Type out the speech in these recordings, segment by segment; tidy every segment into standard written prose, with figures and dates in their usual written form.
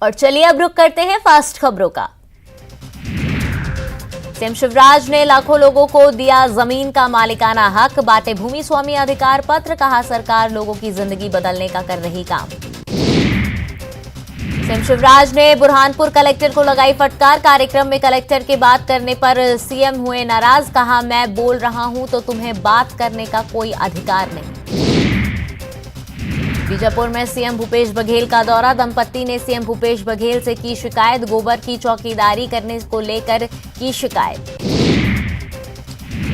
और चलिए अब रुक करते हैं फास्ट खबरों का। सीएम शिवराज ने लाखों लोगों को दिया जमीन का मालिकाना हक, बांटे भूमि स्वामी अधिकार पत्र, कहा सरकार लोगों की जिंदगी बदलने का कर रही काम। सीएम शिवराज ने बुरहानपुर कलेक्टर को लगाई फटकार, कार्यक्रम में कलेक्टर के बात करने पर सीएम हुए नाराज, कहा मैं बोल रहा हूं तो तुम्हें बात करने का कोई अधिकार नहीं। बीजापुर में सीएम भूपेश बघेल का दौरा, दंपत्ति ने सीएम भूपेश बघेल से की शिकायत, गोबर की चौकीदारी करने को लेकर की शिकायत।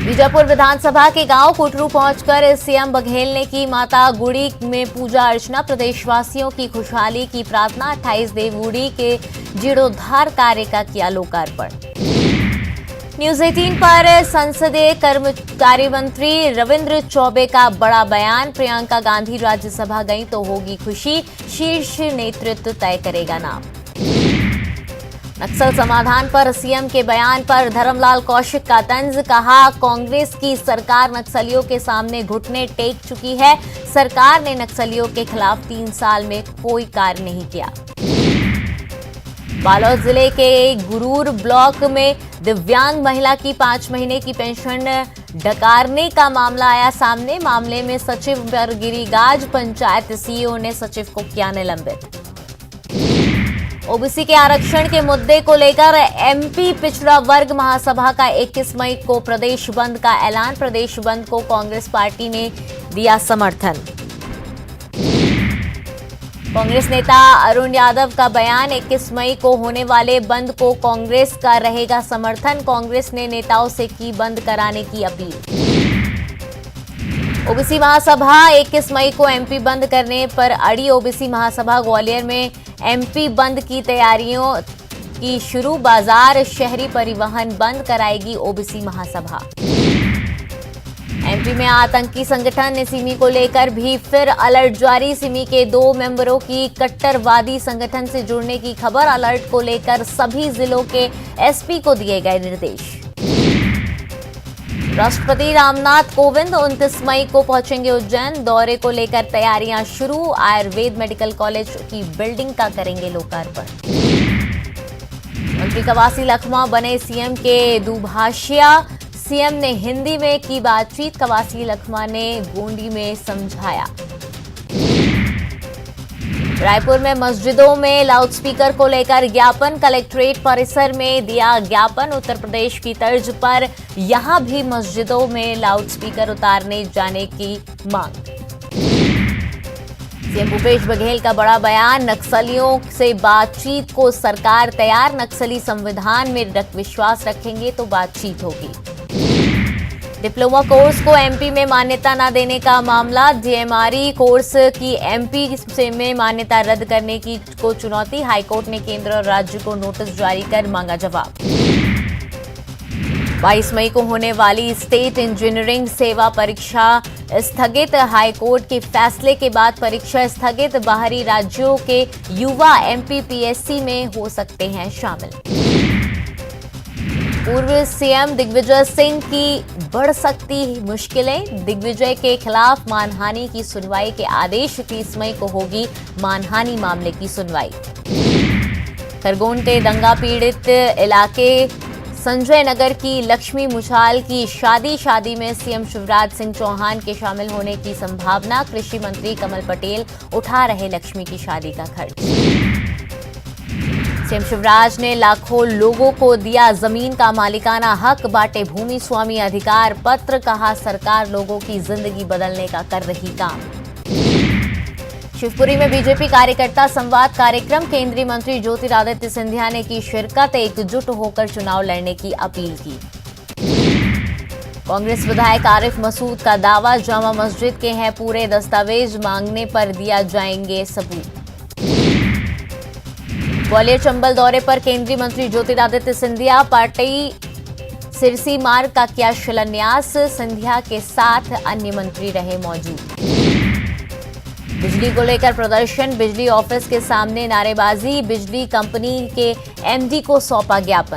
बीजापुर विधानसभा के गांव कुटरू पहुंचकर सीएम बघेल ने की माता गुड़ी में पूजा अर्चना, प्रदेशवासियों की खुशहाली की प्रार्थना, 28 देवगुड़ी के जीर्णोद्धार कार्य का किया लोकार्पण। न्यूज 18 पर संसदीय कार्य मंत्री रविंद्र चौबे का बड़ा बयान, प्रियंका गांधी राज्यसभा गई तो होगी खुशी, शीर्ष नेतृत्व तय करेगा नाम। नक्सल समाधान पर सीएम के बयान पर धर्मलाल कौशिक का तंज, कहा कांग्रेस की सरकार नक्सलियों के सामने घुटने टेक चुकी है, सरकार ने नक्सलियों के खिलाफ 3 साल में कोई कार्य नहीं किया। बालोद जिले के गुरूर ब्लॉक में दिव्यांग महिला की 5 महीने की पेंशन डकारने का मामला आया सामने, मामले में सचिव पर गिरी गाज, पंचायत सीईओ ने सचिव को किया निलंबित। ओबीसी के आरक्षण के मुद्दे को लेकर एमपी पिछड़ा वर्ग महासभा का 21 मई को प्रदेश बंद का ऐलान, प्रदेश बंद को कांग्रेस पार्टी ने दिया समर्थन। कांग्रेस नेता अरुण यादव का बयान, 21 मई को होने वाले बंद को कांग्रेस का रहेगा समर्थन, कांग्रेस ने नेताओं से की बंद कराने की अपील। ओबीसी महासभा 21 मई को एमपी बंद करने पर अड़ी, ओबीसी महासभा ग्वालियर में एमपी बंद की तैयारियों की शुरू, बाजार शहरी परिवहन बंद कराएगी ओबीसी महासभा। एमपी में आतंकी संगठन सिमी को लेकर भी फिर अलर्ट जारी, सिमी के 2 मेंबरों की कट्टरवादी संगठन से जुड़ने की खबर, अलर्ट को लेकर सभी जिलों के एसपी को दिए गए निर्देश। राष्ट्रपति रामनाथ कोविंद 29 मई को पहुंचेंगे उज्जैन, दौरे को लेकर तैयारियां शुरू, आयुर्वेद मेडिकल कॉलेज की बिल्डिंग का करेंगे लोकार्पण। मंत्री कवासी लखमा बने सीएम के दुभाषिया, सीएम ने हिंदी में की बातचीत, कवासी लखमा ने गोंडी में समझाया। रायपुर में मस्जिदों में लाउडस्पीकर को लेकर ज्ञापन, कलेक्ट्रेट परिसर में दिया ज्ञापन, उत्तर प्रदेश की तर्ज पर यहां भी मस्जिदों में लाउडस्पीकर उतारने जाने की मांग। सीएम भूपेश बघेल का बड़ा बयान, नक्सलियों से बातचीत को सरकार तैयार, नक्सली संविधान में विश्वास रखेंगे तो बातचीत होगी। डिप्लोमा कोर्स को एमपी में मान्यता न देने का मामला, डीएमआरई कोर्स की एमपी से में मान्यता रद्द करने की को चुनौती, हाईकोर्ट ने केंद्र और राज्य को नोटिस जारी कर मांगा जवाब। 22 मई को होने वाली स्टेट इंजीनियरिंग सेवा परीक्षा स्थगित, हाईकोर्ट के फैसले के बाद परीक्षा स्थगित, बाहरी राज्यों के युवा एमपीपीएससी में हो सकते हैं शामिल। पूर्व सीएम दिग्विजय सिंह की बढ़ सकती मुश्किलें, दिग्विजय के खिलाफ मानहानि की सुनवाई के आदेश, 30 मई को होगी मानहानि मामले की सुनवाई। खरगोन के दंगा पीड़ित इलाके संजय नगर की लक्ष्मी मुछाल की शादी में सीएम शिवराज सिंह चौहान के शामिल होने की संभावना, कृषि मंत्री कमल पटेल उठा रहे लक्ष्मी की शादी का खर्च। सीएम शिवराज ने लाखों लोगों को दिया जमीन का मालिकाना हक, बांटे भूमि स्वामी अधिकार पत्र, कहा सरकार लोगों की जिंदगी बदलने का कर रही काम। शिवपुरी में बीजेपी कार्यकर्ता संवाद कार्यक्रम, केंद्रीय मंत्री ज्योतिरादित्य सिंधिया ने की शिरकत, एकजुट होकर चुनाव लड़ने की अपील की। कांग्रेस विधायक आरिफ मसूद का दावा, जामा मस्जिद के हैं पूरे दस्तावेज, मांगने पर दिया जाएंगे सबूत। ग्वालियर चंबल दौरे पर केंद्रीय मंत्री ज्योतिरादित्य सिंधिया, पार्टी सिरसी मार्ग का किया शिलान्यास, सिंधिया के साथ अन्य मंत्री रहे मौजूद। बिजली को लेकर प्रदर्शन, बिजली ऑफिस के सामने नारेबाजी, बिजली कंपनी के एमडी को सौंपा ज्ञापन।